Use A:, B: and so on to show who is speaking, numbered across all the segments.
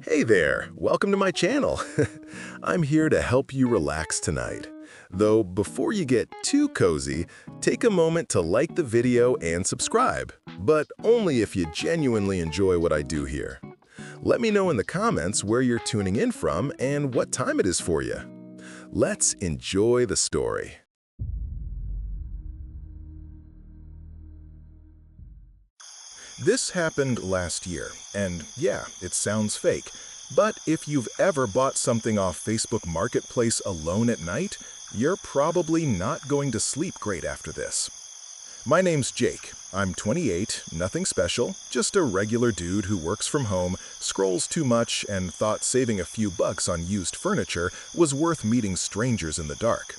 A: Hey there, welcome to my channel. I'm here to help you relax tonight. Though before you get too cozy, take a moment to like the video and subscribe, but only if you genuinely enjoy what I do here. Let me know in the comments where you're tuning in from and what time it is for you. Let's enjoy the story. This happened last year, and yeah, it sounds fake, but if you've ever bought something off Facebook Marketplace alone at night, you're probably not going to sleep great after this. My name's Jake. I'm 28, nothing special, just a regular dude who works from home, scrolls too much, and thought saving a few bucks on used furniture was worth meeting strangers in the dark.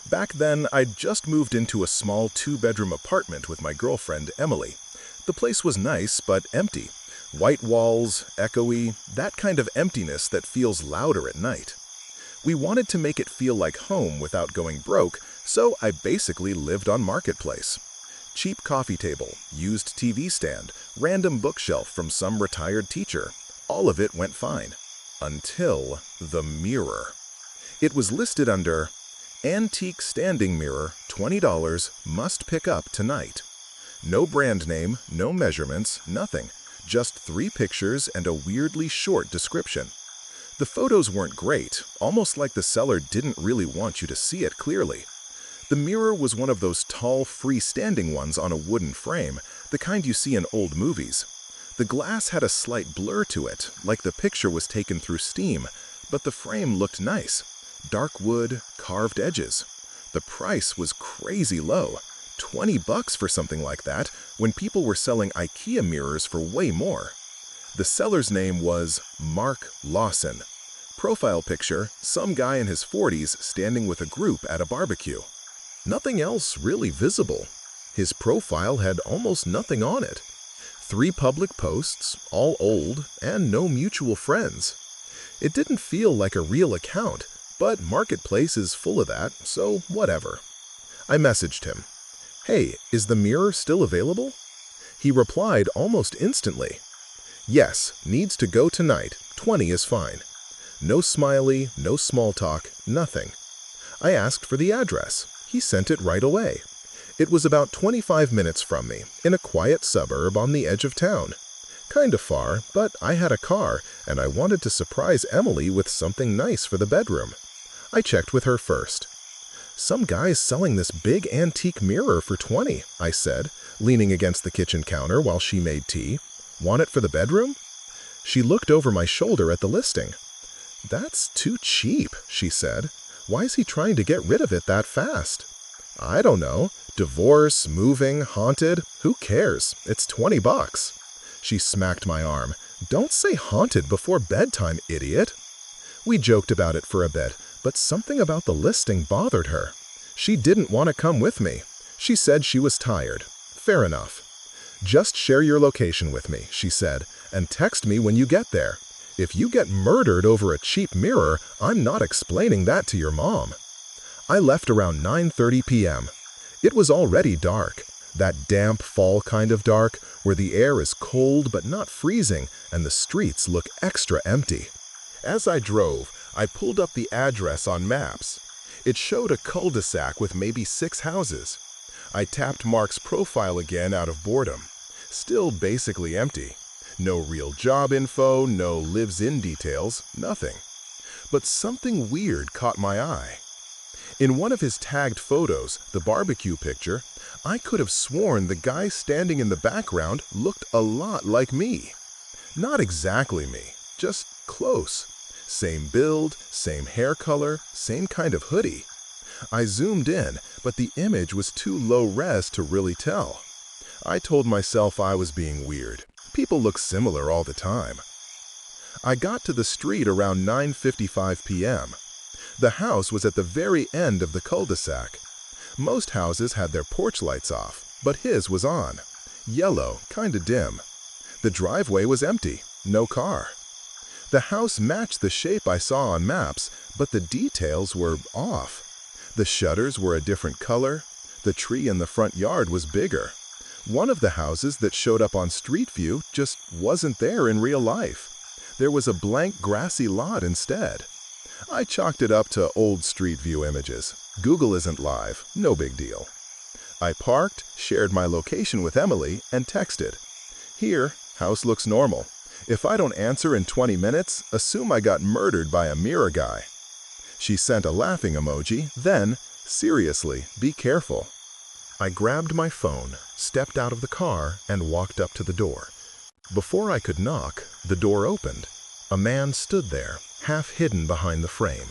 A: Back then, I'd just moved into a small two-bedroom apartment with my girlfriend, Emily. The place was nice, but empty. White walls, echoey, that kind of emptiness that feels louder at night. We wanted to make it feel like home without going broke, so I basically lived on Marketplace. Cheap coffee table, used TV stand, random bookshelf from some retired teacher. All of it went fine. Until the mirror. It was listed under Antique Standing Mirror, $20, must pick up tonight. No brand name, no measurements, nothing. Just 3 pictures and a weirdly short description. The photos weren't great, almost like the seller didn't really want you to see it clearly. The mirror was one of those tall, freestanding ones on a wooden frame, the kind you see in old movies. The glass had a slight blur to it, like the picture was taken through steam, but the frame looked nice. Dark wood, carved edges. The price was crazy low. $20 for something like that, when people were selling IKEA mirrors for way more. The seller's name was Mark Lawson. Profile picture, some guy in his 40s standing with a group at a barbecue. Nothing else really visible. His profile had almost nothing on it. 3 public posts, all old, and no mutual friends. It didn't feel like a real account, but Marketplace is full of that, so whatever. I messaged him. "Hey, is the mirror still available?" He replied almost instantly. "Yes, needs to go tonight, 20 is fine." No smiley, no small talk, nothing. I asked for the address. He sent it right away. It was about 25 minutes from me, in a quiet suburb on the edge of town. Kinda far, but I had a car, and I wanted to surprise Emily with something nice for the bedroom. I checked with her first. "Some guy's selling this big antique mirror for 20, I said, leaning against the kitchen counter while she made tea. "Want it for the bedroom?" She looked over my shoulder at the listing. "That's too cheap," she said. "Why is he trying to get rid of it that fast?" "I don't know. Divorce, moving, haunted, who cares? It's $20. She smacked my arm. "Don't say haunted before bedtime, idiot." We joked about it for a bit, but something about the listing bothered her. She didn't want to come with me. She said she was tired. Fair enough. "Just share your location with me," she said, "and text me when you get there. If you get murdered over a cheap mirror, I'm not explaining that to your mom." I left around 9:30 p.m. It was already dark. That damp fall kind of dark, where the air is cold but not freezing and the streets look extra empty. As I drove, I pulled up the address on maps. It showed a cul-de-sac with maybe 6 houses. I tapped Mark's profile again out of boredom. Still basically empty. No real job info, no lives-in details, nothing. But something weird caught my eye. In one of his tagged photos, the barbecue picture, I could have sworn the guy standing in the background looked a lot like me. Not exactly me, just close. Same build, same hair color, same kind of hoodie. I zoomed in, but the image was too low res to really tell. I told myself I was being weird. People look similar all the time. I got to the street around 9:55 p.m. The house was at the very end of the cul-de-sac. Most houses had their porch lights off, but his was on. Yellow, kinda dim. The driveway was empty, no car. The house matched the shape I saw on maps, but the details were off. The shutters were a different color. The tree in the front yard was bigger. One of the houses that showed up on Street View just wasn't there in real life. There was a blank grassy lot instead. I chalked it up to old Street View images. Google isn't live, no big deal. I parked, shared my location with Emily, and texted. Here, house looks normal. If I don't answer in 20 minutes, assume I got murdered by a mirror guy. She sent a laughing emoji, then, seriously, be careful. I grabbed my phone, stepped out of the car, and walked up to the door. Before I could knock, the door opened. A man stood there, half hidden behind the frame.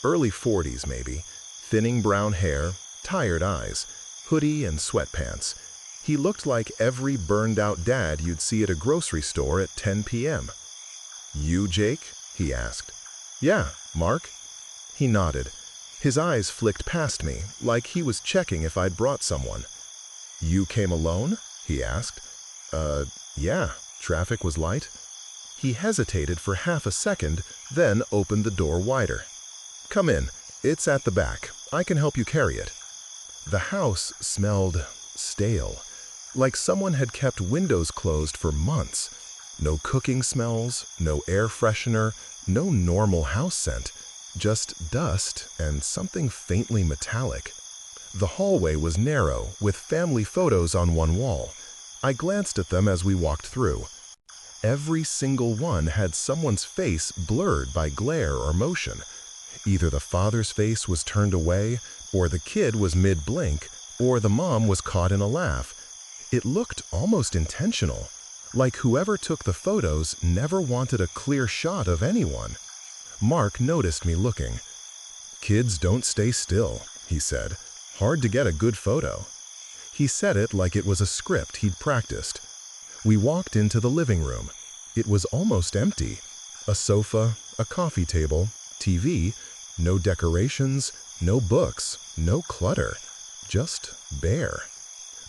A: Early 40s maybe, thinning brown hair, tired eyes, hoodie and sweatpants. He looked like every burned-out dad you'd see at a grocery store at 10 p.m. "You, Jake?" he asked. "Yeah, Mark." He nodded. His eyes flicked past me, like he was checking if I'd brought someone. "You came alone?" he asked. Yeah, traffic was light." He hesitated for half a second, then opened the door wider. "Come in. It's at the back. I can help you carry it." The house smelled stale, like someone had kept windows closed for months. No cooking smells, no air freshener, no normal house scent, just dust and something faintly metallic. The hallway was narrow, with family photos on one wall. I glanced at them as we walked through. Every single one had someone's face blurred by glare or motion. Either the father's face was turned away, or the kid was mid-blink, or the mom was caught in a laugh. It looked almost intentional, like whoever took the photos never wanted a clear shot of anyone. Mark noticed me looking. "Kids don't stay still," he said. "Hard to get a good photo." He said it like it was a script he'd practiced. We walked into the living room. It was almost empty. A sofa, a coffee table, TV, no decorations, no books, no clutter. Just bare.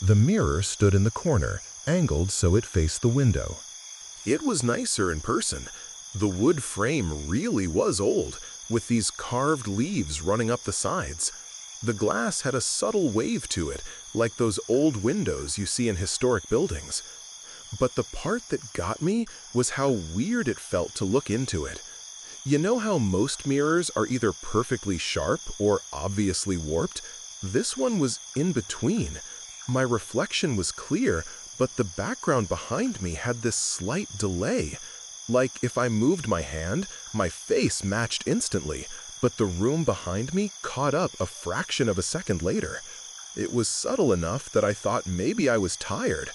A: The mirror stood in the corner, angled so it faced the window. It was nicer in person. The wood frame really was old, with these carved leaves running up the sides. The glass had a subtle wave to it, like those old windows you see in historic buildings. But the part that got me was how weird it felt to look into it. You know how most mirrors are either perfectly sharp or obviously warped? This one was in between. My reflection was clear, but the background behind me had this slight delay. Like if I moved my hand, my face matched instantly, but the room behind me caught up a fraction of a second later. It was subtle enough that I thought maybe I was tired.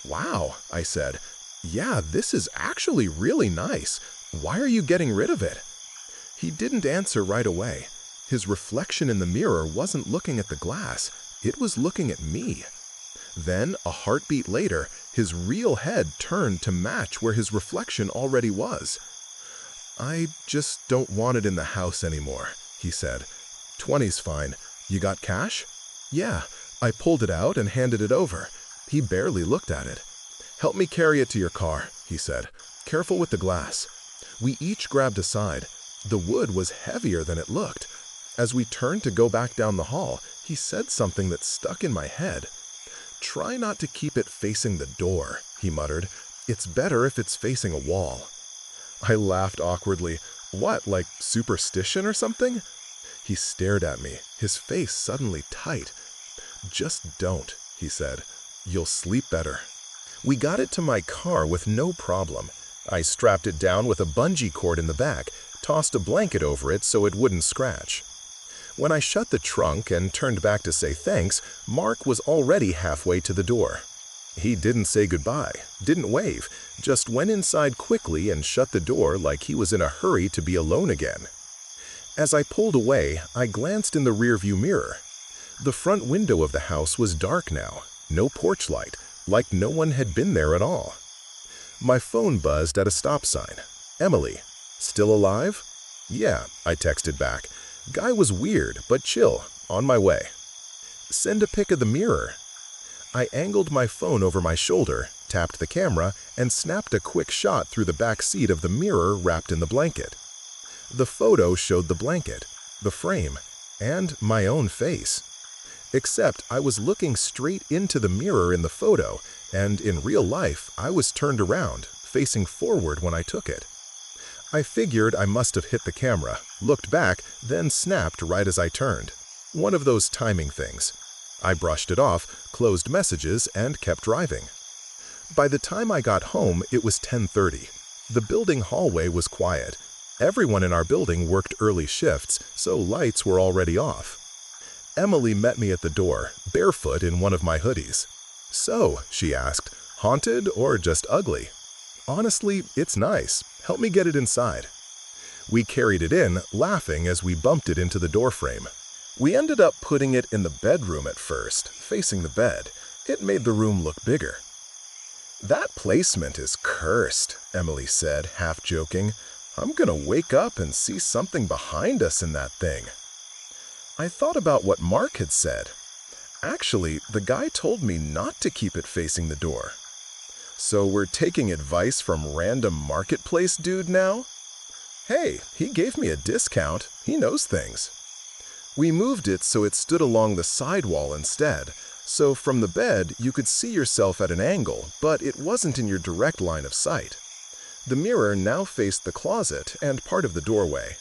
A: "Wow," I said. "Yeah, this is actually really nice. Why are you getting rid of it?" He didn't answer right away. His reflection in the mirror wasn't looking at the glass. It was looking at me. Then, a heartbeat later, his real head turned to match where his reflection already was. "I just don't want it in the house anymore," he said. "20's fine. You got cash?" "Yeah." I pulled it out and handed it over. He barely looked at it. "Help me carry it to your car," he said. "Careful with the glass." We each grabbed a side. The wood was heavier than it looked. As we turned to go back down the hall, he said something that stuck in my head. "Try not to keep it facing the door," he muttered. "It's better if it's facing a wall." I laughed awkwardly. "What, like superstition or something?" He stared at me, his face suddenly tight. "Just don't," he said. "You'll sleep better." We got it to my car with no problem. I strapped it down with a bungee cord in the back, tossed a blanket over it so it wouldn't scratch. When I shut the trunk and turned back to say thanks, Mark was already halfway to the door. He didn't say goodbye, didn't wave, just went inside quickly and shut the door like he was in a hurry to be alone again. As I pulled away, I glanced in the rearview mirror. The front window of the house was dark now, no porch light, like no one had been there at all. My phone buzzed at a stop sign. "Emily, still alive?" "Yeah," I texted back. "Guy was weird, but chill, on my way." "Send a pic of the mirror." I angled my phone over my shoulder, tapped the camera, and snapped a quick shot through the back seat of the mirror wrapped in the blanket. The photo showed the blanket, the frame, and my own face. Except I was looking straight into the mirror in the photo, and in real life, I was turned around, facing forward when I took it. I figured I must have hit the camera, looked back, then snapped right as I turned. One of those timing things. I brushed it off, closed messages, and kept driving. By the time I got home, it was 10:30. The building hallway was quiet. Everyone in our building worked early shifts, so lights were already off. Emily met me at the door, barefoot in one of my hoodies. "So," she asked, "haunted or just ugly?" "Honestly, it's nice. Help me get it inside." We carried it in, laughing as we bumped it into the doorframe. We ended up putting it in the bedroom at first, facing the bed. It made the room look bigger. "That placement is cursed," Emily said, half joking. "I'm gonna wake up and see something behind us in that thing." I thought about what Mark had said. Actually, the guy told me not to keep it facing the door. So we're taking advice from random marketplace dude now? Hey, he gave me a discount. He knows things. We moved it so it stood along the side wall instead, so from the bed you could see yourself at an angle, but it wasn't in your direct line of sight. The mirror now faced the closet and part of the doorway.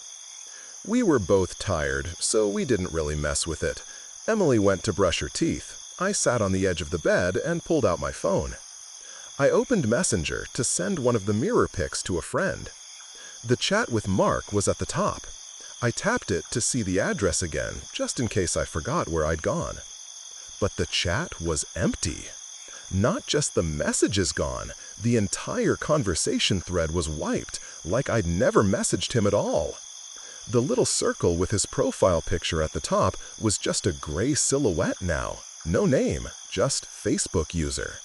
A: We were both tired, so we didn't really mess with it. Emily went to brush her teeth. I sat on the edge of the bed and pulled out my phone. I opened Messenger to send one of the mirror pics to a friend. The chat with Mark was at the top. I tapped it to see the address again, just in case I forgot where I'd gone. But the chat was empty. Not just the messages gone, the entire conversation thread was wiped, like I'd never messaged him at all. The little circle with his profile picture at the top was just a gray silhouette now. No name, just Facebook user.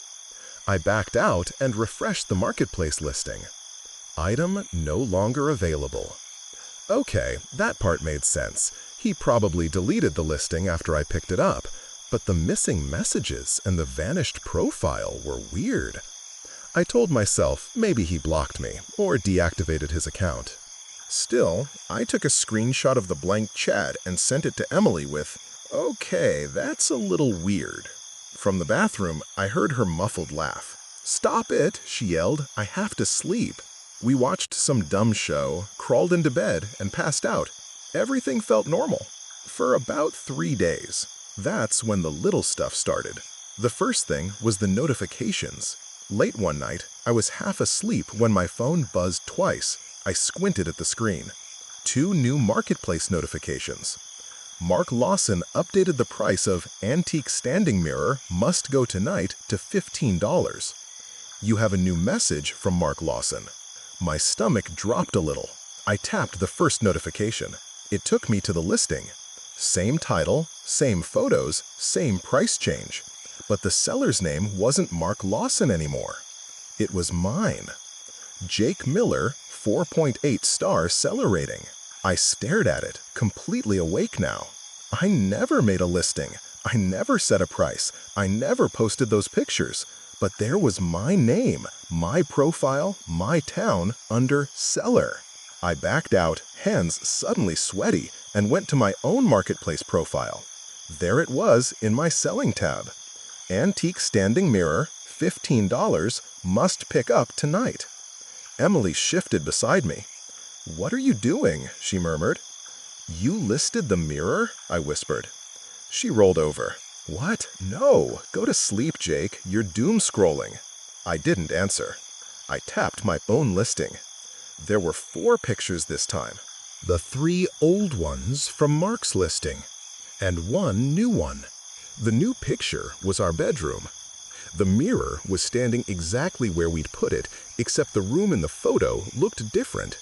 A: I backed out and refreshed the marketplace listing. Item no longer available. Okay, that part made sense. He probably deleted the listing after I picked it up, but the missing messages and the vanished profile were weird. I told myself maybe he blocked me or deactivated his account. Still, I took a screenshot of the blank chat and sent it to Emily with, "Okay, that's a little weird." From the bathroom, I heard her muffled laugh. "Stop it," she yelled. "I have to sleep." We watched some dumb show, crawled into bed, and passed out. Everything felt normal. For about 3 days. That's when the little stuff started. The first thing was the notifications. Late one night, I was half asleep when my phone buzzed twice. I squinted at the screen. 2 new marketplace notifications. Mark Lawson updated the price of antique standing mirror must go tonight to $15. You have a new message from Mark Lawson. My stomach dropped a little. I tapped the first notification. It took me to the listing. Same title, same photos, same price change. But the seller's name wasn't Mark Lawson anymore. It was mine. Jake Miller, 4.8 star seller rating. I stared at it, completely awake now. I never made a listing. I never set a price. I never posted those pictures. But there was my name, my profile, my town under seller. I backed out, hands suddenly sweaty, and went to my own marketplace profile. There it was in my selling tab. Antique standing mirror, $15, must pick up tonight. Emily shifted beside me. "What are you doing?" she murmured. "You listed the mirror?" I whispered. She rolled over. "What? No. Go to sleep, Jake. You're doom scrolling." I didn't answer. I tapped my own listing. There were 4 pictures this time. The 3 old ones from Mark's listing, and 1 new one. The new picture was our bedroom. The mirror was standing exactly where we'd put it, except the room in the photo looked different.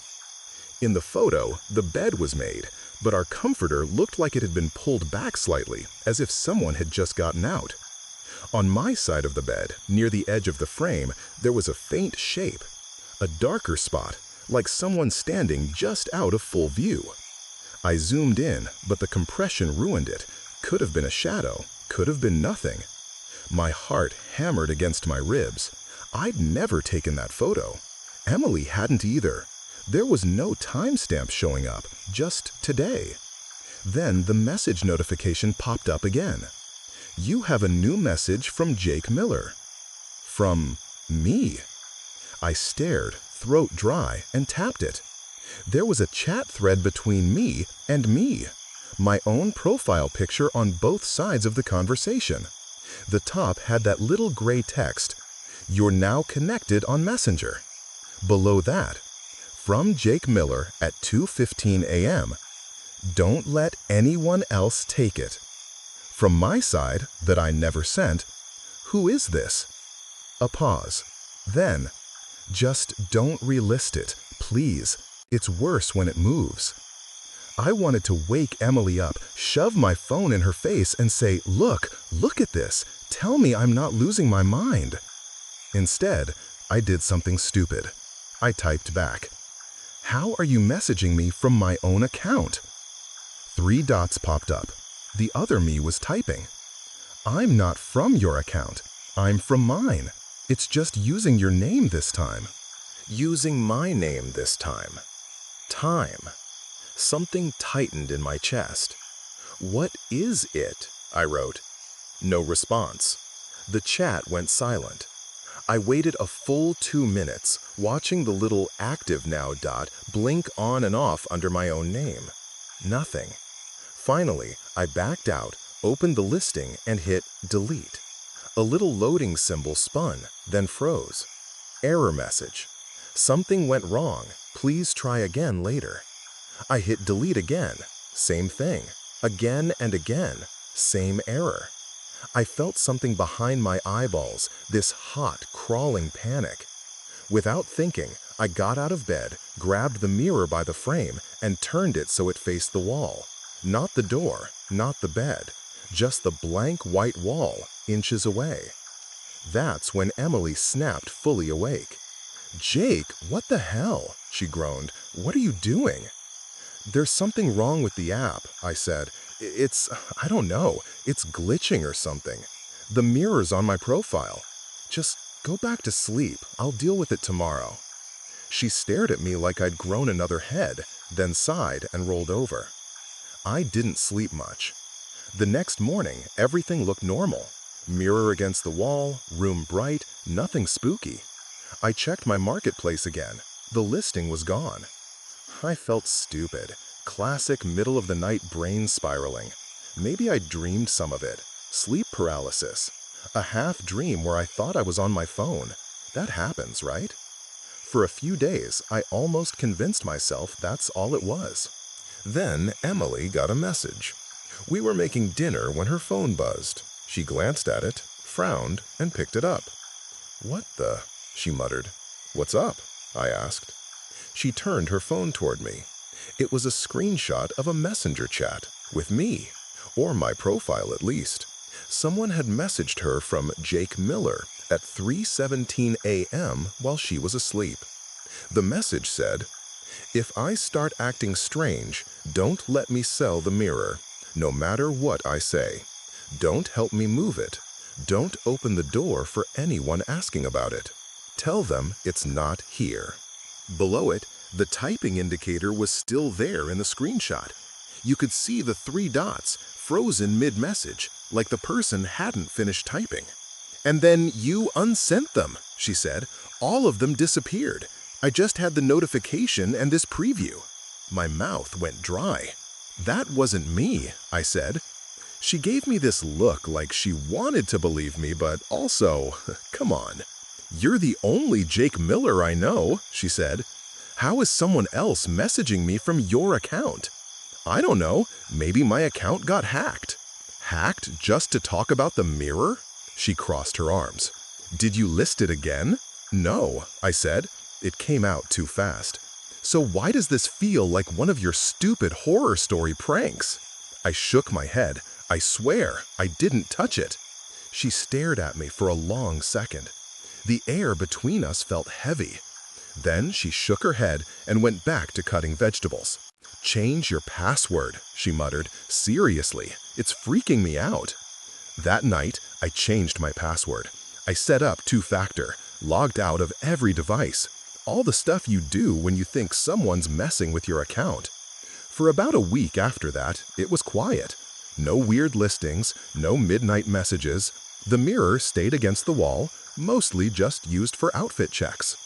A: In the photo, the bed was made, but our comforter looked like it had been pulled back slightly, as if someone had just gotten out. On my side of the bed, near the edge of the frame, there was a faint shape. A darker spot, like someone standing just out of full view. I zoomed in, but the compression ruined it. Could have been a shadow, could have been nothing. My heart hammered against my ribs. I'd never taken that photo. Emily hadn't either. There was no timestamp showing up, just today. Then the message notification popped up again. You have a new message from Jake Miller. From me. I stared, throat dry, and tapped it. There was a chat thread between me and me. My own profile picture on both sides of the conversation. The top had that little gray text, "You're now connected on Messenger." Below that, from Jake Miller at 2:15 a.m., "Don't let anyone else take it." From my side, that I never sent, "Who is this?" A pause. Then, "Just don't relist it, please. It's worse when it moves." I wanted to wake Emily up, shove my phone in her face and say, look at this. Tell me I'm not losing my mind." Instead, I did something stupid. I typed back, "How are you messaging me from my own account?" 3 dots popped up. The other me was typing. "I'm not from your account. I'm from mine. It's just using your name this time." Using my name this time. Time. Something tightened in my chest. "What is it?" I wrote. No response. The chat went silent. I waited a full 2 minutes, watching the little active now dot blink on and off under my own name. Nothing. Finally, I backed out, opened the listing, and hit delete. A little loading symbol spun, then froze. Error message. "Something went wrong. Please try again later." I hit delete again. Same thing. Again and again. Same error. I felt something behind my eyeballs, this hot, crawling panic. Without thinking, I got out of bed, grabbed the mirror by the frame, and turned it so it faced the wall. Not the door, not the bed, just the blank white wall, inches away. That's when Emily snapped fully awake. "Jake, what the hell?" she groaned. "What are you doing?" "There's something wrong with the app," I said. I don't know, it's glitching or something. The mirror's on my profile. Just go back to sleep. I'll deal with it tomorrow." She stared at me like I'd grown another head, then sighed and rolled over. I didn't sleep much. The next morning, everything looked normal. Mirror against the wall, room bright, nothing spooky. I checked my marketplace again. The listing was gone. I felt stupid. Classic middle-of-the-night brain spiraling. Maybe I dreamed some of it. Sleep paralysis. A half-dream where I thought I was on my phone. That happens, right? For a few days, I almost convinced myself that's all it was. Then Emily got a message. We were making dinner when her phone buzzed. She glanced at it, frowned, and picked it up. "What the?" she muttered. "What's up?" I asked. She turned her phone toward me. It was a screenshot of a messenger chat with me, or my profile at least. Someone had messaged her from Jake Miller at 3:17 a.m. while she was asleep. The message said, "If I start acting strange, don't let me sell the mirror, no matter what I say. Don't help me move it. Don't open the door for anyone asking about it. Tell them it's not here." Below it, the typing indicator was still there in the screenshot. You could see the 3 dots, frozen mid-message, like the person hadn't finished typing. "And then you unsent them," she said. "All of them disappeared. I just had the notification and this preview." My mouth went dry. "That wasn't me," I said. She gave me this look like she wanted to believe me, but also, come on. "You're the only Jake Miller I know," she said. "How is someone else messaging me from your account?" "I don't know. Maybe my account got hacked." "Hacked just to talk about the mirror?" She crossed her arms. "Did you list it again?" "No," I said. It came out too fast. "So why does this feel like one of your stupid horror story pranks?" I shook my head. "I swear, I didn't touch it." She stared at me for a long second. The air between us felt heavy. Then she shook her head and went back to cutting vegetables. "Change your password," she muttered. "Seriously, it's freaking me out." That night, I changed my password. I set up 2-factor, logged out of every device. All the stuff you do when you think someone's messing with your account. For about a week after that, it was quiet. No weird listings, no midnight messages. The mirror stayed against the wall, mostly just used for outfit checks.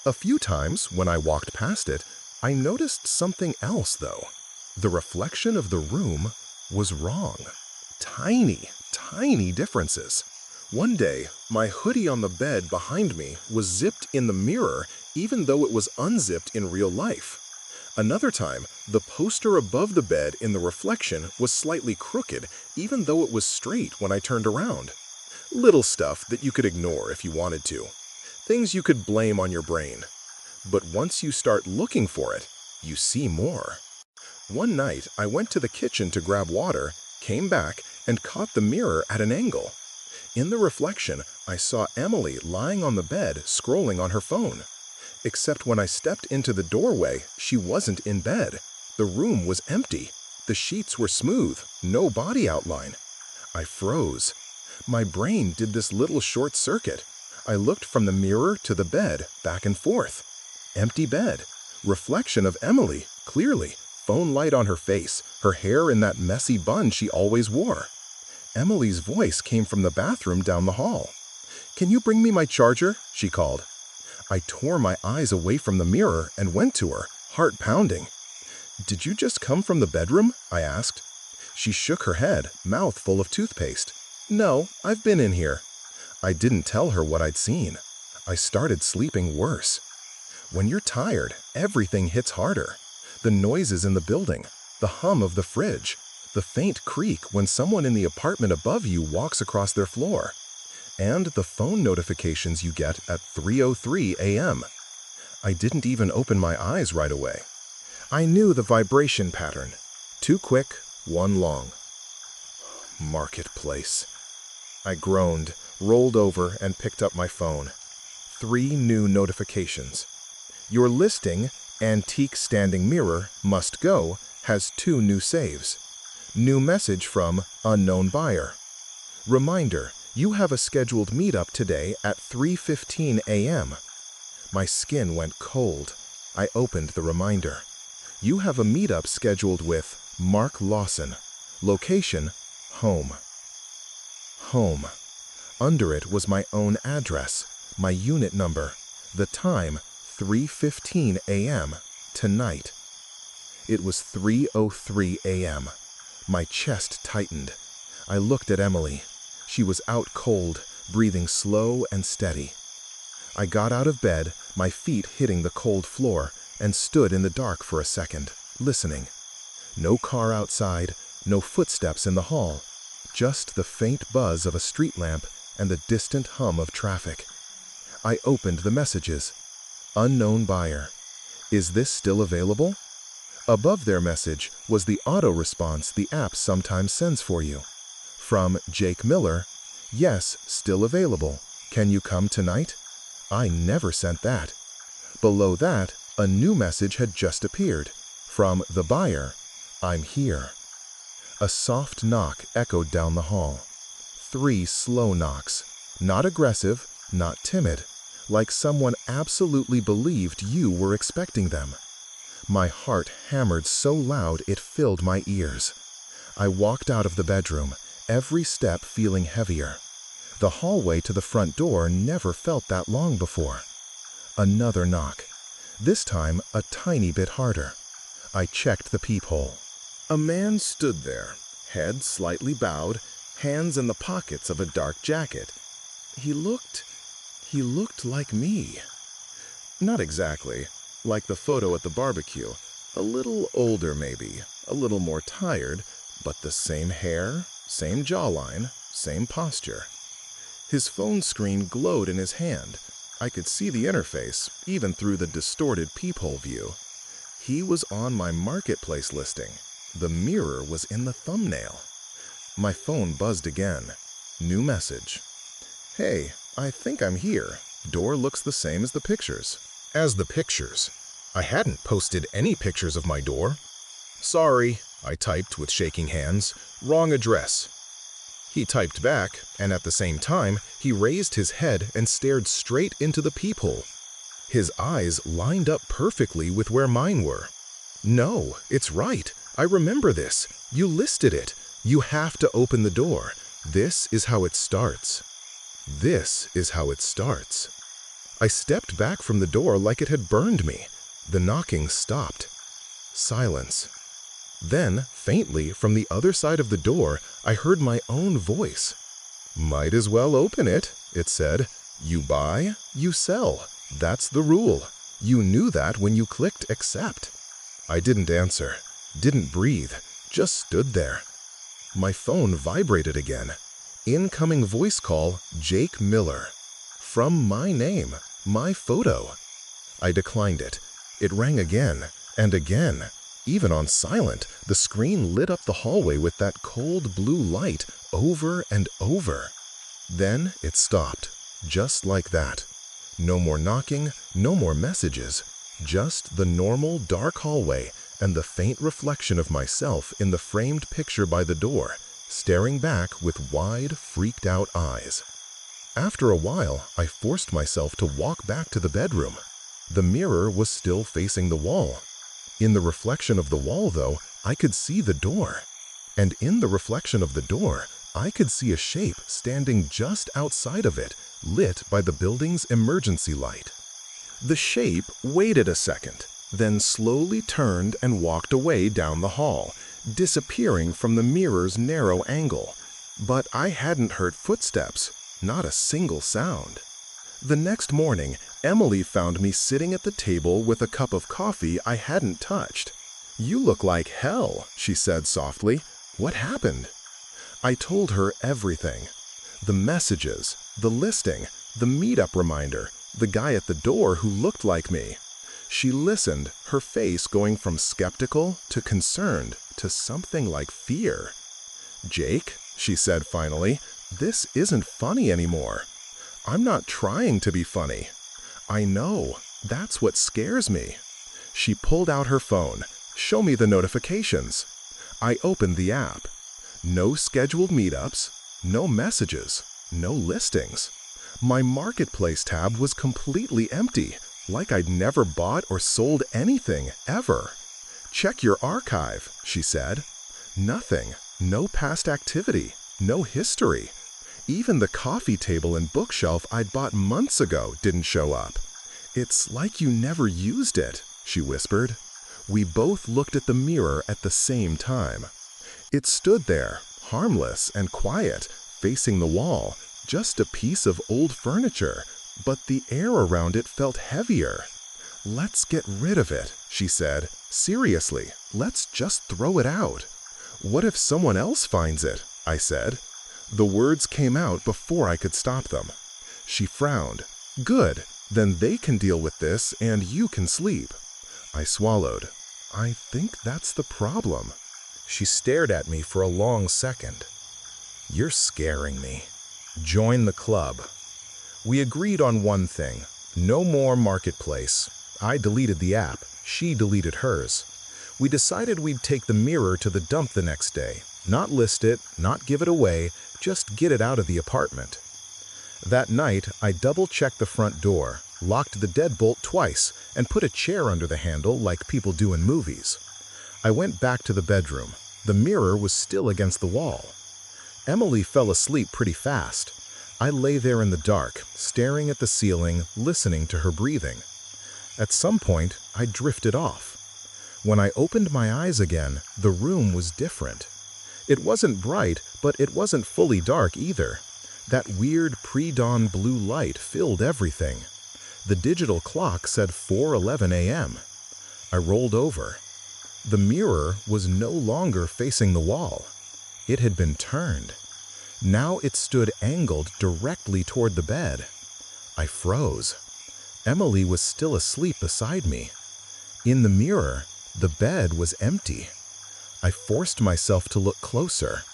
A: A few times, when I walked past it, I noticed something else, though. The reflection of the room was wrong. Tiny, tiny differences. One day, my hoodie on the bed behind me was zipped in the mirror even though it was unzipped in real life. Another time, the poster above the bed in the reflection was slightly crooked even though it was straight when I turned around. Little stuff that you could ignore if you wanted to. Things you could blame on your brain. But once you start looking for it, you see more. One night, I went to the kitchen to grab water, came back, and caught the mirror at an angle. In the reflection, I saw Emily lying on the bed scrolling on her phone. Except when I stepped into the doorway, she wasn't in bed. The room was empty. The sheets were smooth, no body outline. I froze. My brain did this little short circuit. I looked from the mirror to the bed, back and forth. Empty bed. Reflection of Emily, clearly. Phone light on her face, her hair in that messy bun she always wore. Emily's voice came from the bathroom down the hall. "Can you bring me my charger?" she called. I tore my eyes away from the mirror and went to her, heart pounding. "Did you just come from the bedroom?" I asked. She shook her head, mouth full of toothpaste. "No, I've been in here." I didn't tell her what I'd seen. I started sleeping worse. When you're tired, everything hits harder. The noises in the building, the hum of the fridge, the faint creak when someone in the apartment above you walks across their floor, and the phone notifications you get at 3:03 a.m. I didn't even open my eyes right away. I knew the vibration pattern. 2 quick, 1 long. Marketplace. I groaned, rolled over, and picked up my phone. 3 new notifications. Your listing, Antique Standing Mirror, Must Go, has 2 new saves. New message from Unknown Buyer. Reminder, you have a scheduled meetup today at 3:15 a.m. My skin went cold. I opened the reminder. You have a meetup scheduled with Mark Lawson. Location, home. Home. Under it was my own address, my unit number, the time, 3:15 a.m. tonight. It was 3:03 a.m. My chest tightened. I looked at Emily. She was out cold, breathing slow and steady. I got out of bed, my feet hitting the cold floor, and stood in the dark for a second, listening. No car outside, no footsteps in the hall, just the faint buzz of a street lamp and the distant hum of traffic. I opened the messages. Unknown buyer. Is this still available? Above their message was the auto response the app sometimes sends for you. From Jake Miller, yes, still available. Can you come tonight? I never sent that. Below that, a new message had just appeared. From the buyer, I'm here. A soft knock echoed down the hall. 3 slow knocks. Not aggressive, not timid. Like someone absolutely believed you were expecting them. My heart hammered so loud it filled my ears. I walked out of the bedroom, every step feeling heavier. The hallway to the front door never felt that long before. Another knock. This time a tiny bit harder. I checked the peephole. A man stood there, head slightly bowed, hands in the pockets of a dark jacket. He looked like me. Not exactly, like the photo at the barbecue. A little older maybe, a little more tired, but the same hair, same jawline, same posture. His phone screen glowed in his hand. I could see the interface, even through the distorted peephole view. He was on my marketplace listing. The mirror was in the thumbnail. My phone buzzed again. New message. Hey, I think I'm here. Door looks the same as the pictures. As the pictures. I hadn't posted any pictures of my door. Sorry, I typed with shaking hands. Wrong address. He typed back, and at the same time, he raised his head and stared straight into the peephole. His eyes lined up perfectly with where mine were. No, it's right. I remember this. You listed it. You have to open the door. This is how it starts. This is how it starts. I stepped back from the door like it had burned me. The knocking stopped. Silence. Then, faintly, from the other side of the door, I heard my own voice. "Might as well open it," it said. "You buy, you sell. That's the rule. You knew that when you clicked accept." I didn't answer, didn't breathe, just stood there. My phone vibrated again. Incoming voice call, Jake Miller. From my name, my photo. I declined it. It rang again, and again. Even on silent, the screen lit up the hallway with that cold blue light over and over. Then it stopped, just like that. No more knocking, no more messages, just the normal dark hallway and the faint reflection of myself in the framed picture by the door, staring back with wide, freaked-out eyes. After a while, I forced myself to walk back to the bedroom. The mirror was still facing the wall. In the reflection of the wall, though, I could see the door. And in the reflection of the door, I could see a shape standing just outside of it, lit by the building's emergency light. The shape waited a second, then slowly turned and walked away down the hall, disappearing from the mirror's narrow angle. But I hadn't heard footsteps, not a single sound. The next morning, Emily found me sitting at the table with a cup of coffee I hadn't touched. "You look like hell," she said softly. "What happened?" I told her everything. The messages, the listing, the meetup reminder, the guy at the door who looked like me. She listened, her face going from skeptical to concerned to something like fear. "Jake," she said finally, "this isn't funny anymore. I'm not trying to be funny. I know, that's what scares me." She pulled out her phone. "Show me the notifications." I opened the app. No scheduled meetups, no messages, no listings. My marketplace tab was completely empty, like I'd never bought or sold anything, ever. "Check your archive," she said. Nothing, no past activity, no history. Even the coffee table and bookshelf I'd bought months ago didn't show up. "It's like you never used it," she whispered. We both looked at the mirror at the same time. It stood there, harmless and quiet, facing the wall, just a piece of old furniture, but the air around it felt heavier. "Let's get rid of it," she said. "Seriously, let's just throw it out." "What if someone else finds it?" I said. The words came out before I could stop them. She frowned. "Good, then they can deal with this and you can sleep." I swallowed. "I think that's the problem." She stared at me for a long second. "You're scaring me. Join the club." We agreed on one thing. No more marketplace. I deleted the app. She deleted hers. We decided we'd take the mirror to the dump the next day. Not list it, not give it away, just get it out of the apartment. That night, I double-checked the front door, locked the deadbolt twice, and put a chair under the handle like people do in movies. I went back to the bedroom. The mirror was still against the wall. Emily fell asleep pretty fast. I lay there in the dark, staring at the ceiling, listening to her breathing. At some point, I drifted off. When I opened my eyes again, the room was different. It wasn't bright, but it wasn't fully dark either. That weird pre-dawn blue light filled everything. The digital clock said 4:11 a.m. I rolled over. The mirror was no longer facing the wall. It had been turned. Now it stood angled directly toward the bed. I froze. Emily was still asleep beside me. In the mirror, the bed was empty. I forced myself to look closer.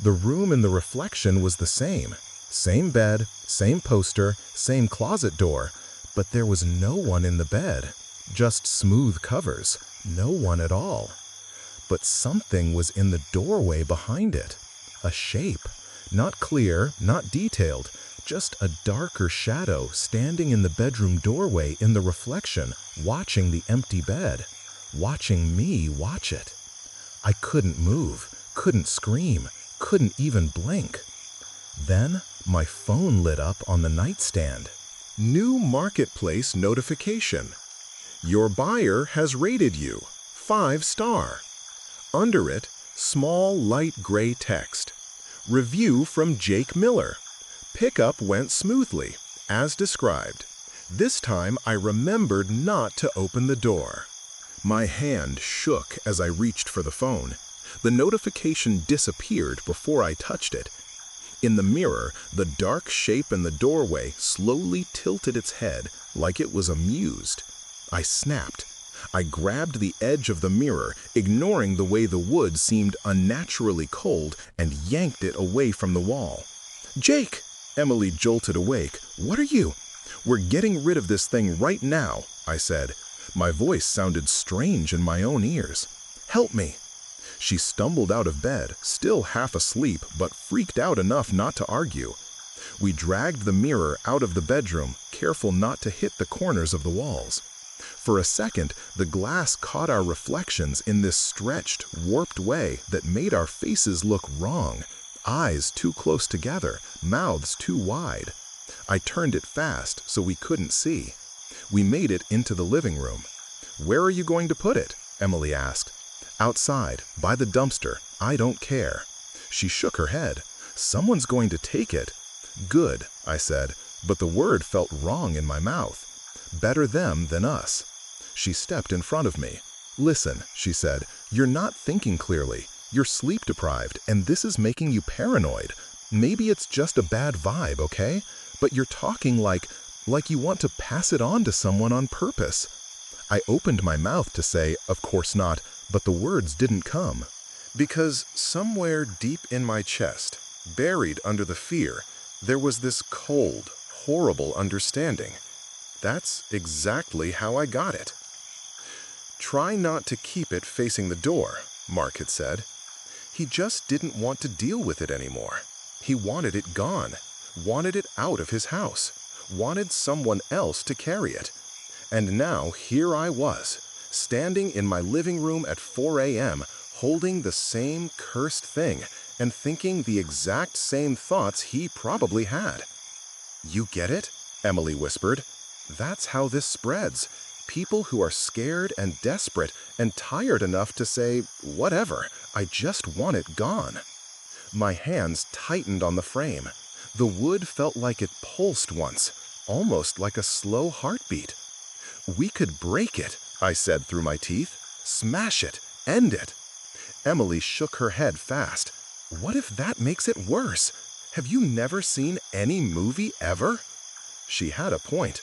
A: The room in the reflection was the same. Same bed, same poster, same closet door, but there was no one in the bed. Just smooth covers. No one at all. But something was in the doorway behind it. A shape. Not clear, not detailed, just a darker shadow standing in the bedroom doorway in the reflection, watching the empty bed. Watching me watch it. I couldn't move, couldn't scream, couldn't even blink. Then my phone lit up on the nightstand. New marketplace notification. Your buyer has rated you 5-star. Under it, small light gray text. Review from Jake Miller. Pickup went smoothly, as described. This time I remembered not to open the door. My hand shook as I reached for the phone. The notification disappeared before I touched it. In the mirror, the dark shape in the doorway slowly tilted its head like it was amused. I snapped. I grabbed the edge of the mirror, ignoring the way the wood seemed unnaturally cold, and yanked it away from the wall. "Jake!" Emily jolted awake. "What are you?" "We're getting rid of this thing right now," I said. My voice sounded strange in my own ears. "Help me." She stumbled out of bed, still half asleep, but freaked out enough not to argue. We dragged the mirror out of the bedroom, careful not to hit the corners of the walls. For a second, the glass caught our reflections in this stretched, warped way that made our faces look wrong. Eyes too close together, mouths too wide. I turned it fast so we couldn't see. We made it into the living room. "Where are you going to put it?" Emily asked. "Outside, by the dumpster. I don't care." She shook her head. "Someone's going to take it." "Good," I said, but the word felt wrong in my mouth. Better them than us. She stepped in front of me. "Listen," she said, "you're not thinking clearly. You're sleep deprived, and this is making you paranoid. Maybe it's just a bad vibe, okay? But you're talking like you want to pass it on to someone on purpose." I opened my mouth to say, "Of course not," but the words didn't come. Because somewhere deep in my chest, buried under the fear, there was this cold, horrible understanding. That's exactly how I got it. "Try not to keep it facing the door," Mark had said. He just didn't want to deal with it anymore. He wanted it gone, wanted it out of his house, wanted someone else to carry it. And now here I was, standing in my living room at 4 a.m., holding the same cursed thing and thinking the exact same thoughts he probably had. "You get it?" Emily whispered. "That's how this spreads. People who are scared and desperate and tired enough to say, 'Whatever, I just want it gone.'" My hands tightened on the frame. The wood felt like it pulsed once, almost like a slow heartbeat. "We could break it," I said through my teeth. "Smash it, end it." Emily shook her head fast. "What if that makes it worse? Have you never seen any movie ever?" She had a point.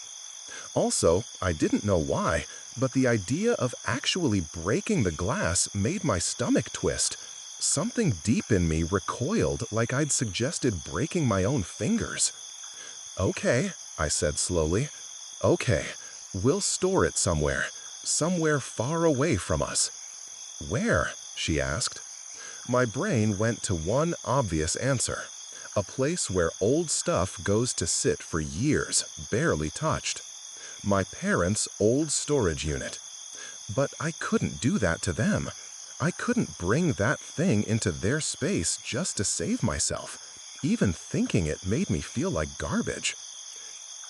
A: Also, I didn't know why, but the idea of actually breaking the glass made my stomach twist. Something deep in me recoiled like I'd suggested breaking my own fingers. "Okay," I said slowly. "Okay, we'll store it somewhere far away from us." "Where?" she asked. My brain went to one obvious answer. A place where old stuff goes to sit for years, barely touched. My parents' old storage unit. But I couldn't do that to them. I couldn't bring that thing into their space just to save myself. Even thinking it made me feel like garbage.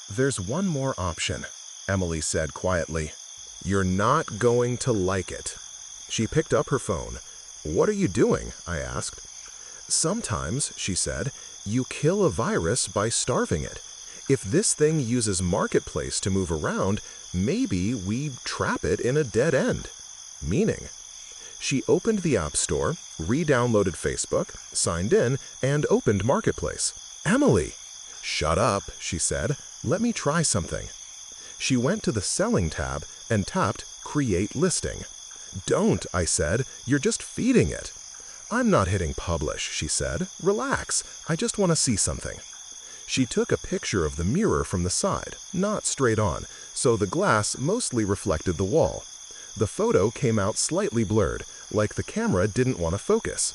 A: "There's one more option," Emily said quietly. "You're not going to like it." She picked up her phone. "What are you doing?" I asked. "Sometimes," she said, "you kill a virus by starving it. If this thing uses Marketplace to move around, maybe we trap it in a dead end." "Meaning?" She opened the App Store, re-downloaded Facebook, signed in, and opened Marketplace. "Emily!" "Shut up," she said. "Let me try something." She went to the Selling tab and tapped Create Listing. "Don't," I said. "You're just feeding it." "I'm not hitting Publish," she said. "Relax. I just want to see something." She took a picture of the mirror from the side, not straight on, so the glass mostly reflected the wall. The photo came out slightly blurred, like the camera didn't want to focus.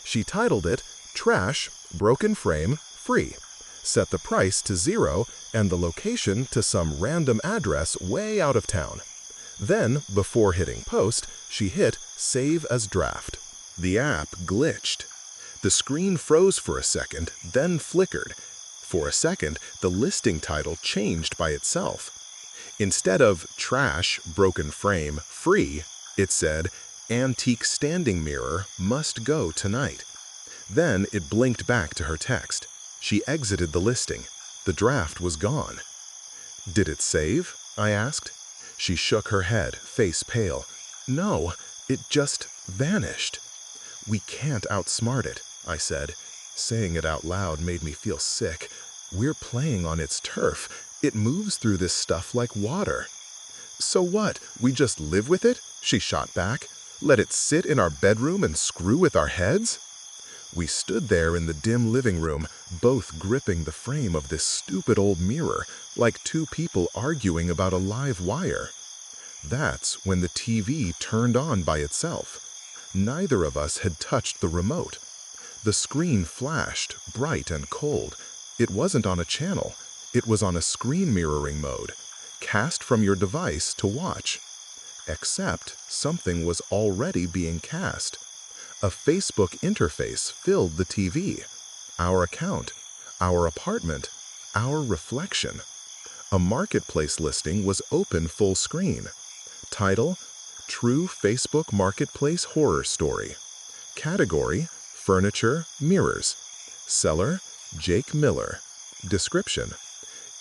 A: She titled it, "Trash, Broken Frame, Free." Set the price to 0 and the location to some random address way out of town. Then, before hitting post, she hit Save as Draft. The app glitched. The screen froze for a second, then flickered. For a second, the listing title changed by itself. Instead of trash, broken frame, free, it said, antique standing mirror, must go tonight. Then it blinked back to her text. She exited the listing. The draft was gone. Did it save? I asked. She shook her head, face pale. No, it just vanished. We can't outsmart it, I said. Saying it out loud made me feel sick. We're playing on its turf. It moves through this stuff like water. So what? We just live with it? She shot back. Let it sit in our bedroom and screw with our heads? We stood there in the dim living room, both gripping the frame of this stupid old mirror, like two people arguing about a live wire. That's when the TV turned on by itself. Neither of us had touched the remote. The screen flashed, bright and cold. It wasn't on a channel. It was on a screen mirroring mode. Cast from your device to watch. Except something was already being cast. A Facebook interface filled the TV. Our account, our apartment, our reflection. A marketplace listing was open full screen. Title: True Facebook Marketplace Horror Story. Category: Furniture, Mirrors. Seller: Jake Miller. Description: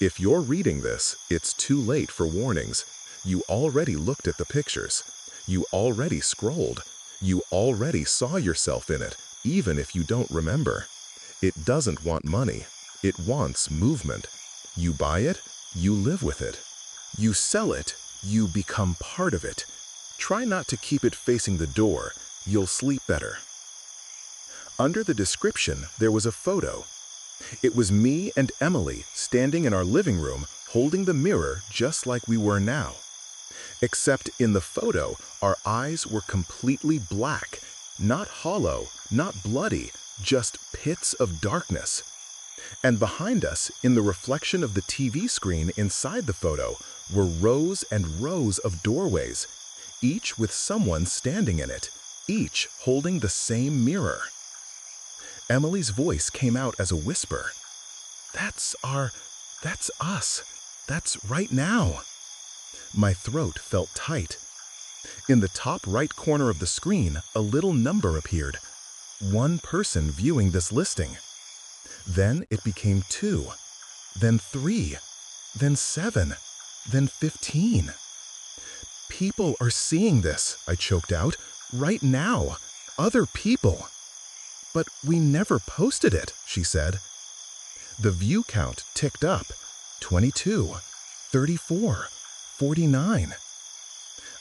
A: If you're reading this, it's too late for warnings. You already looked at the pictures. You already scrolled. You already saw yourself in it, even if you don't remember. It doesn't want money. It wants movement. You buy it, you live with it. You sell it, you become part of it. Try not to keep it facing the door. You'll sleep better. Under the description, there was a photo. It was me and Emily standing in our living room, holding the mirror just like we were now. Except in the photo, our eyes were completely black, not hollow, not bloody, just pits of darkness. And behind us, in the reflection of the TV screen inside the photo, were rows and rows of doorways, each with someone standing in it, each holding the same mirror. Emily's voice came out as a whisper. That's us. That's right now. My throat felt tight. In the top right corner of the screen, a little number appeared. One person viewing this listing. Then it became 2, then 3, then 7, then 15. People are seeing this, I choked out, right now. Other people. But we never posted it, she said. The view count ticked up. 22, 34, 49.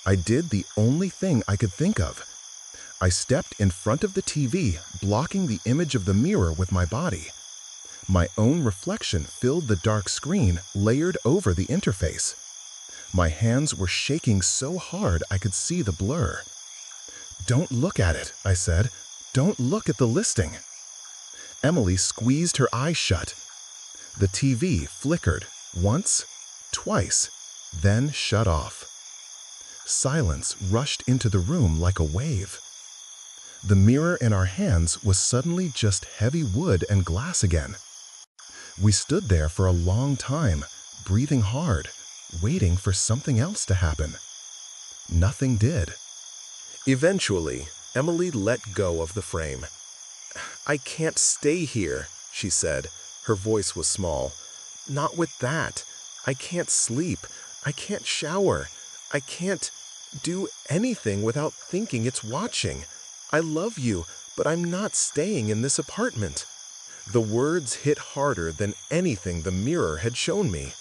A: I did the only thing I could think of. I stepped in front of the TV, blocking the image of the mirror with my body. My own reflection filled the dark screen layered over the interface. My hands were shaking so hard I could see the blur. Don't look at it, I said. Don't look at the listing. Emily squeezed her eyes shut. The TV flickered once, twice, then shut off. Silence rushed into the room like a wave. The mirror in our hands was suddenly just heavy wood and glass again. We stood there for a long time, breathing hard, waiting for something else to happen. Nothing did. Eventually, Emily let go of the frame. I can't stay here, she said. Her voice was small. Not with that. I can't sleep. I can't shower. I can't do anything without thinking it's watching. I love you, but I'm not staying in this apartment. The words hit harder than anything the mirror had shown me.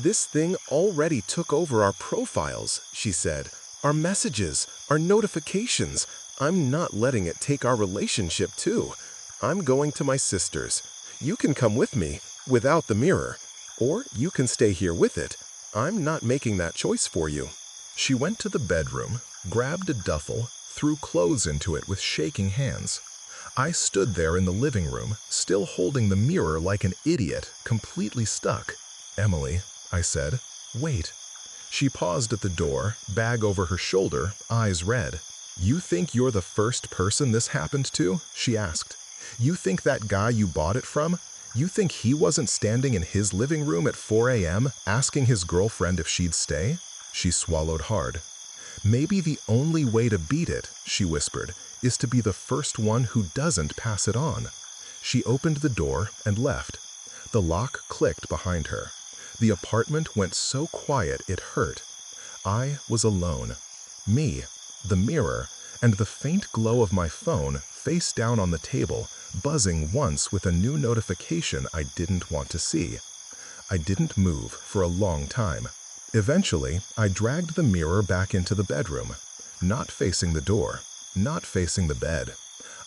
A: This thing already took over our profiles, she said. Our messages, our notifications. I'm not letting it take our relationship too. I'm going to my sister's. You can come with me, without the mirror. Or you can stay here with it. I'm not making that choice for you. She went to the bedroom, grabbed a duffel, threw clothes into it with shaking hands. I stood there in the living room, still holding the mirror like an idiot, completely stuck. Emily, I said, wait. She paused at the door, bag over her shoulder, eyes red. You think you're the first person this happened to? She asked. You think that guy you bought it from? You think he wasn't standing in his living room at 4 a.m. asking his girlfriend if she'd stay? She swallowed hard. Maybe the only way to beat it, she whispered, is to be the first one who doesn't pass it on. She opened the door and left. The lock clicked behind her. The apartment went so quiet it hurt. I was alone. Me, the mirror, and the faint glow of my phone face down on the table, buzzing once with a new notification I didn't want to see. I didn't move for a long time. Eventually, I dragged the mirror back into the bedroom, not facing the door, not facing the bed.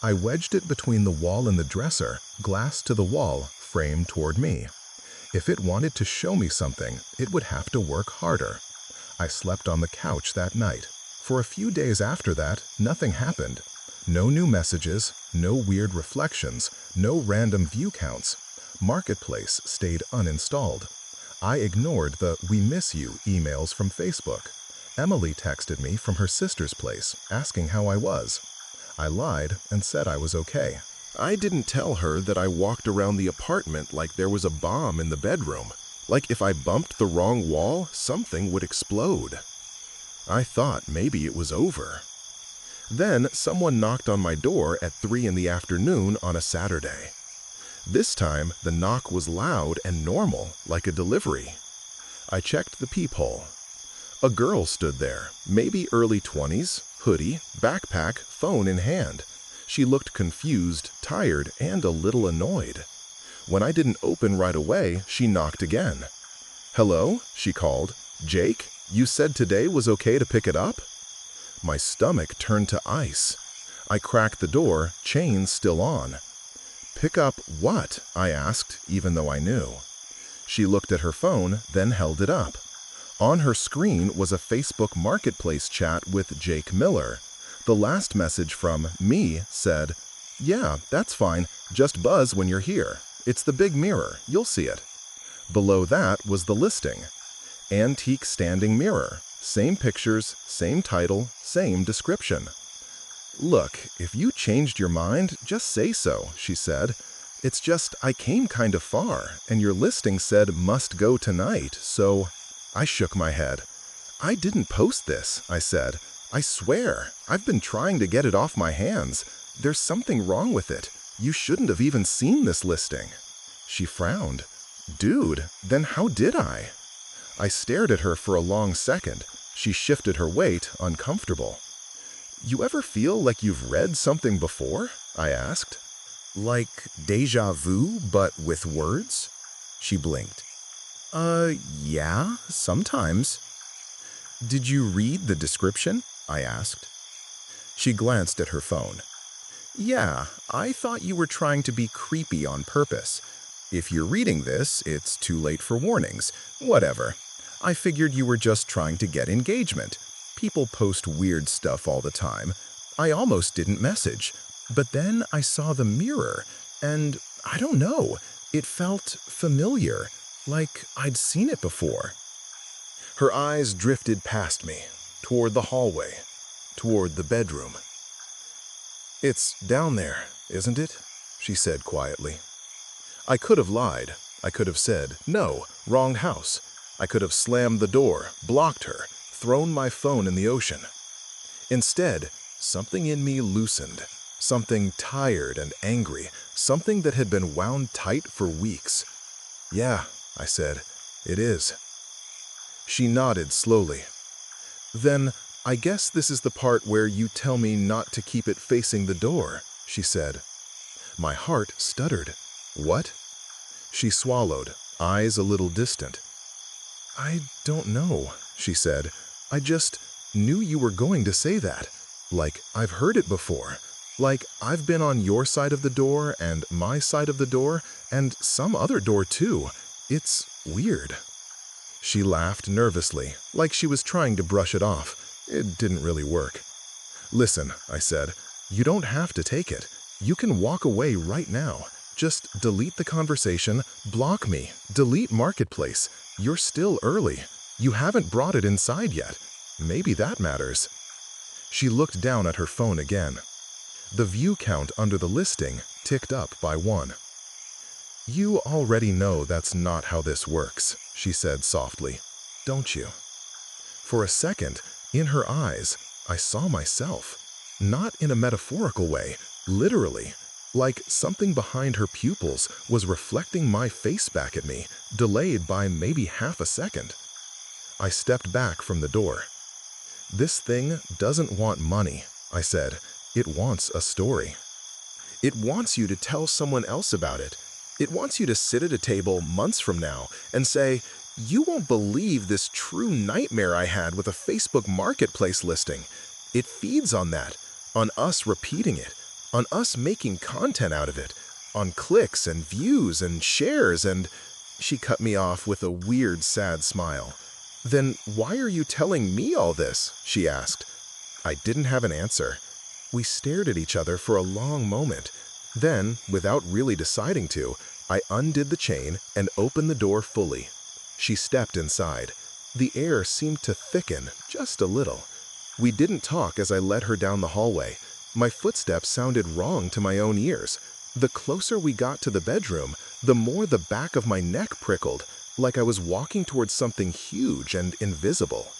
A: I wedged it between the wall and the dresser, glass to the wall, framed toward me. If it wanted to show me something, it would have to work harder. I slept on the couch that night. For a few days after that, nothing happened. No new messages, no weird reflections, no random view counts. Marketplace stayed uninstalled. I ignored the "we miss you" emails from Facebook. Emily texted me from her sister's place, asking how I was. I lied and said I was okay. I didn't tell her that I walked around the apartment like there was a bomb in the bedroom. Like if I bumped the wrong wall, something would explode. I thought maybe it was over. Then someone knocked on my door at 3 in the afternoon on a Saturday. This time, the knock was loud and normal, like a delivery. I checked the peephole. A girl stood there, maybe early 20s, hoodie, backpack, phone in hand. She looked confused, tired, and a little annoyed. When I didn't open right away, she knocked again. "Hello?" she called. "Jake, you said today was okay to pick it up?" My stomach turned to ice. I cracked the door, chains still on. "Pick up what?" I asked, even though I knew. She looked at her phone, then held it up. On her screen was a Facebook Marketplace chat with Jake Miller. The last message from me said, "Yeah, that's fine. Just buzz when you're here. It's the big mirror. You'll see it." Below that was the listing. Antique standing mirror. Same pictures, same title, same description. "Look, if you changed your mind, just say so," she said. "It's just I came kind of far, and your listing said must go tonight, so—" I shook my head. "I didn't post this," I said. "I swear, I've been trying to get it off my hands. There's something wrong with it. You shouldn't have even seen this listing." She frowned. "Dude, then how did I?" I stared at her for a long second. She shifted her weight, uncomfortable. "You ever feel like you've read something before?" I asked. "Like déjà vu, but with words?" She blinked. Yeah, sometimes." "Did you read the description?" I asked. She glanced at her phone. "Yeah, I thought you were trying to be creepy on purpose. If you're reading this, it's too late for warnings. Whatever. I figured you were just trying to get engagement. People post weird stuff all the time. I almost didn't message. But then I saw the mirror, and I don't know, it felt familiar, like I'd seen it before." Her eyes drifted past me, toward the hallway, toward the bedroom. "It's down there, isn't it?" she said quietly. I could have lied. I could have said, "No, wrong house." I could have slammed the door, blocked her, thrown my phone in the ocean. Instead, something in me loosened, something tired and angry, something that had been wound tight for weeks. "Yeah," I said, "it is." She nodded slowly. "Then I guess this is the part where you tell me not to keep it facing the door," she said. My heart stuttered. "What?" She swallowed, eyes a little distant. "I don't know," she said. "I just knew you were going to say that. Like I've heard it before. Like I've been on your side of the door and my side of the door and some other door too. It's weird." She laughed nervously, like she was trying to brush it off. It didn't really work. "Listen," I said, "you don't have to take it. You can walk away right now. Just delete the conversation, block me, delete Marketplace. You're still early. You haven't brought it inside yet. Maybe that matters." She looked down at her phone again. The view count under the listing ticked up by 1. "You already know that's not how this works," she said softly. "Don't you?" For a second, in her eyes, I saw myself. Not in a metaphorical way, literally. Like something behind her pupils was reflecting my face back at me, delayed by maybe half a second. I stepped back from the door. "This thing doesn't want money," I said. "It wants a story. It wants you to tell someone else about it. It wants you to sit at a table months from now and say, 'You won't believe this true nightmare I had with a Facebook Marketplace listing.' It feeds on that, on us repeating it, on us making content out of it, on clicks and views and shares and—" She cut me off with a weird, sad smile. "Then why are you telling me all this?" she asked. I didn't have an answer. We stared at each other for a long moment. Then, without really deciding to, I undid the chain and opened the door fully. She stepped inside. The air seemed to thicken just a little. We didn't talk as I led her down the hallway. My footsteps sounded wrong to my own ears. The closer we got to the bedroom, the more the back of my neck prickled, like I was walking towards something huge and invisible.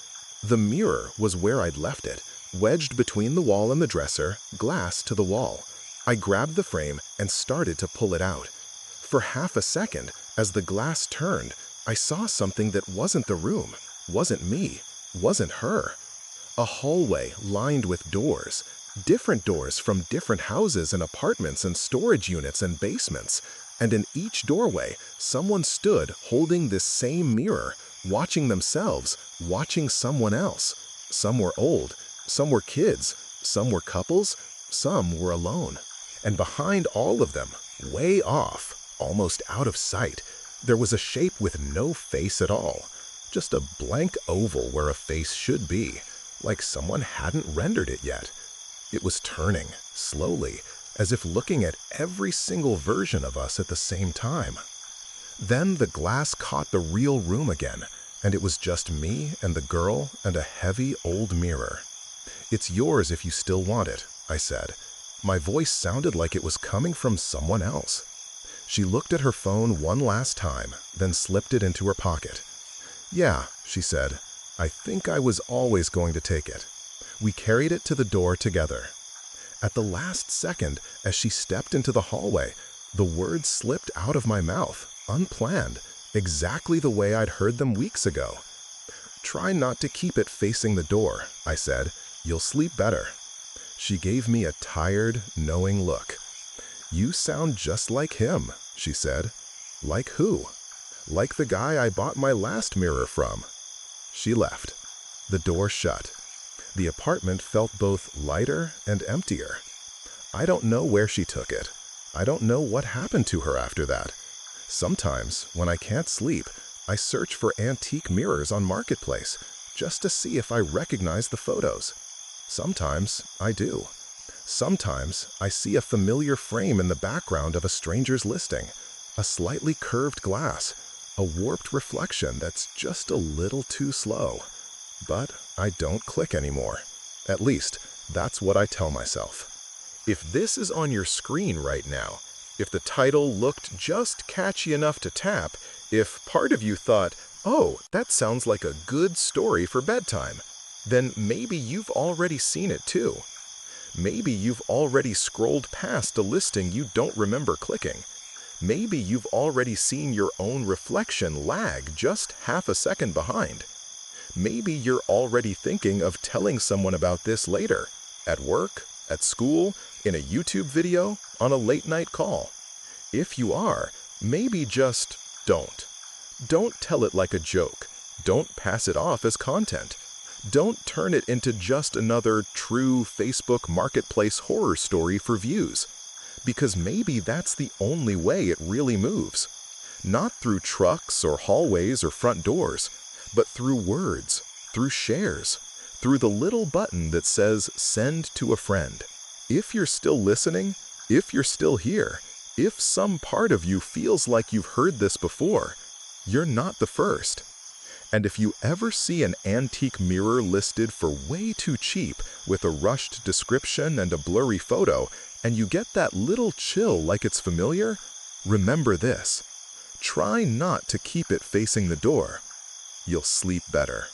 A: The mirror was where I'd left it, wedged between the wall and the dresser, glass to the wall. I grabbed the frame and started to pull it out. For half a second, as the glass turned, I saw something that wasn't the room, wasn't me, wasn't her. A hallway lined with doors, different doors from different houses and apartments and storage units and basements. And in each doorway, someone stood holding this same mirror, watching themselves, watching someone else. Some were old, some were kids, some were couples, some were alone. And behind all of them, way off, almost out of sight, there was a shape with no face at all. Just a blank oval where a face should be, like someone hadn't rendered it yet. It was turning, slowly, as if looking at every single version of us at the same time. Then the glass caught the real room again, and it was just me and the girl and a heavy old mirror. "It's yours if you still want it," I said. My voice sounded like it was coming from someone else. She looked at her phone one last time, then slipped it into her pocket. "Yeah," she said, "I think I was always going to take it." We carried it to the door together. At the last second, as she stepped into the hallway, the words slipped out of my mouth, unplanned, exactly the way I'd heard them weeks ago. "Try not to keep it facing the door," I said. "You'll sleep better." She gave me a tired, knowing look. "You sound just like him," she said. "Like who?" "Like the guy I bought my last mirror from." She left. The door shut. The apartment felt both lighter and emptier. I don't know where she took it. I don't know what happened to her after that. Sometimes, when I can't sleep, I search for antique mirrors on Marketplace, just to see if I recognize the photos. Sometimes I do. Sometimes I see a familiar frame in the background of a stranger's listing, a slightly curved glass, a warped reflection that's just a little too slow. But I don't click anymore. At least, that's what I tell myself. If this is on your screen right now, if the title looked just catchy enough to tap, if part of you thought, "Oh, that sounds like a good story for bedtime," then maybe you've already seen it too. Maybe you've already scrolled past a listing you don't remember clicking. Maybe you've already seen your own reflection lag just half a second behind. Maybe you're already thinking of telling someone about this later, at work, at school, in a YouTube video, on a late-night call. If you are, maybe just don't. Don't tell it like a joke. Don't pass it off as content. Don't turn it into just another true Facebook Marketplace horror story for views. Because maybe that's the only way it really moves. Not through trucks or hallways or front doors, but through words, through shares, through the little button that says "Send to a friend." If you're still listening, if you're still here, if some part of you feels like you've heard this before, you're not the first. And if you ever see an antique mirror listed for way too cheap with a rushed description and a blurry photo, and you get that little chill like it's familiar, Remember this. Try not to keep it facing the door. You'll sleep better.